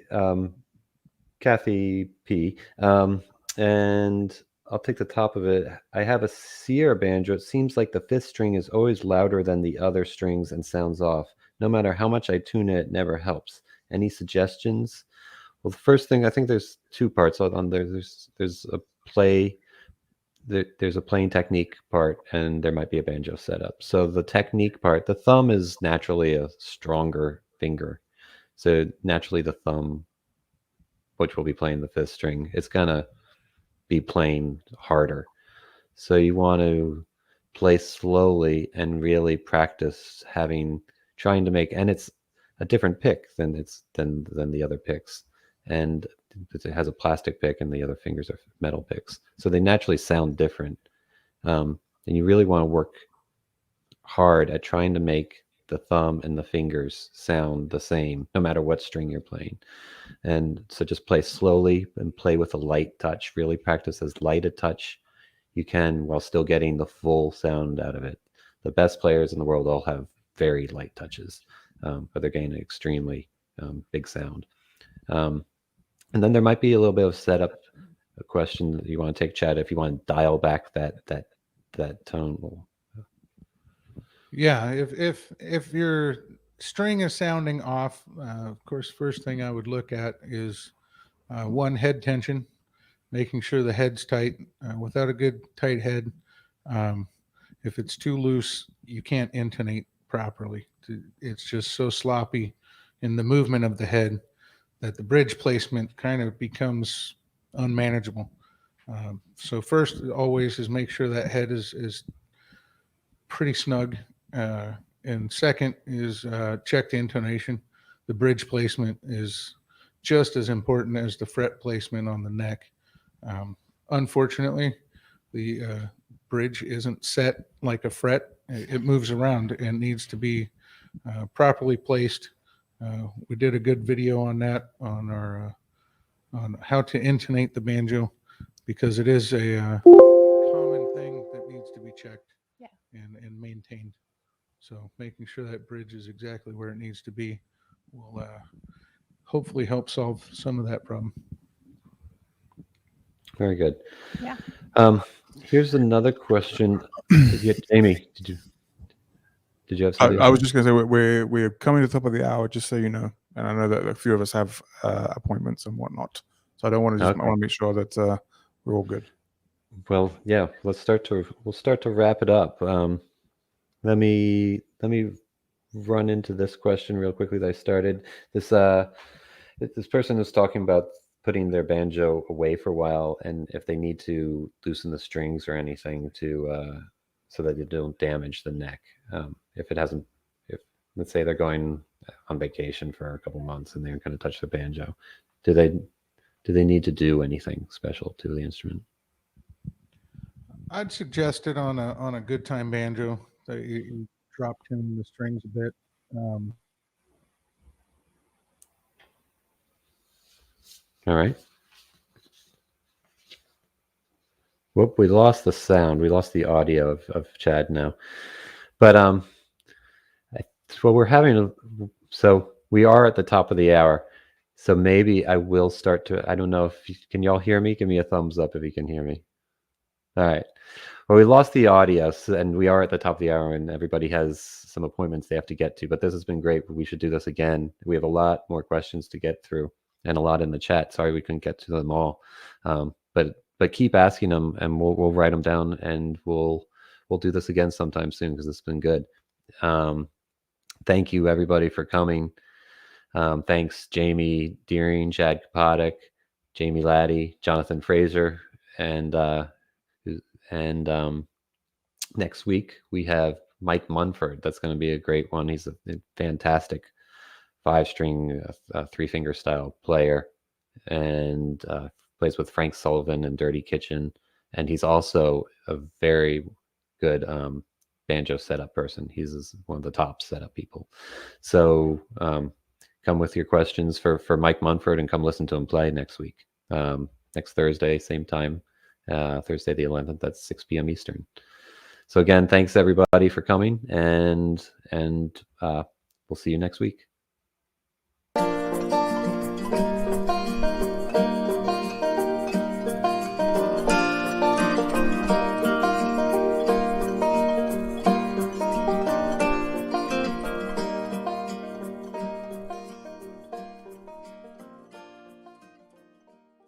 P. And I'll take the top of it. I have a Sierra banjo. It seems like the 5th string is always louder than the other strings and sounds off. No matter how much I tune it, it never helps. Any suggestions? Well, the first thing, I think there's 2 parts on there. There's a play. There's a playing technique part, and there might be a banjo setup. So the technique part, the thumb is naturally a stronger finger. So naturally the thumb, which will be playing the 5th string, it's gonna be playing harder. So you want to play slowly and really practice trying to make, and it's a different pick than the other picks. And it has a plastic pick and the other fingers are metal picks. So they naturally sound different. And you really want to work hard at trying to make the thumb and the fingers sound the same, no matter what string you're playing. And so just play slowly and play with a light touch. Really practice as light a touch you can while still getting the full sound out of it. The best players in the world all have very light touches, but they're getting an extremely big sound. And then there might be a little bit of setup, a question that you want to take, Chad, if you want to dial back that tone. Yeah, if your string is sounding off, of course, first thing I would look at is one, head tension, making sure the head's tight. Without a good tight head, if it's too loose, you can't intonate properly. It's just so sloppy in the movement of the head that the bridge placement kind of becomes unmanageable. So first, always is make sure that head is pretty snug. And second is check the intonation. The bridge placement is just as important as the fret placement on the neck. Unfortunately, the bridge isn't set like a fret. It moves around and needs to be properly placed. We did a good video on that on our on how to intonate the banjo, because it is a common thing that needs to be checked and maintained. So making sure that bridge is exactly where it needs to be will hopefully help solve some of that problem. Very good. Yeah. Here's another question. Jamie, did you have I something? was just going to say we're coming to the top of the hour, just so you know, and I know that a few of us have appointments and whatnot, so I don't want to just. Okay. I want to make sure that we're all good. Well, yeah. We'll start to wrap it up. Let me run into this question real quickly that I started. This person is talking about putting their banjo away for a while, and if they need to loosen the strings or anything to so that they don't damage the neck. If let's say they're going on vacation for a couple months and they're going to touch the banjo, do they need to do anything special to the instrument? I'd suggest it on a good time banjo that you drop tune the strings a bit. All right. Whoop, we lost the sound. We lost the audio of Chad now. But well, so we are at the top of the hour. So maybe I will start to, I don't know if can y'all hear me? Give me a thumbs up if you can hear me. All right. Well, we lost the audio, and we are at the top of the hour, and everybody has some appointments they have to get to. But this has been great. We should do this again. We have a lot more questions to get through, and a lot in the chat. Sorry we couldn't get to them all, but keep asking them, and we'll write them down, and we'll do this again sometime soon because it's been good. Thank you everybody for coming. Thanks Jamie Deering, Chad Kopotic, Jamie Latty, Jonathan Fraser, and next week we have Mike Munford. That's going to be a great one. He's a fantastic 5-string, 3-finger style player, and plays with Frank Sullivan and Dirty Kitchen. And he's also a very good banjo setup person. He's one of the top setup people. So come with your questions for Mike Munford and come listen to him play next week. Next Thursday, same time. Thursday the 11th at 6 p.m. Eastern. So again, thanks everybody for coming, and we'll see you next week.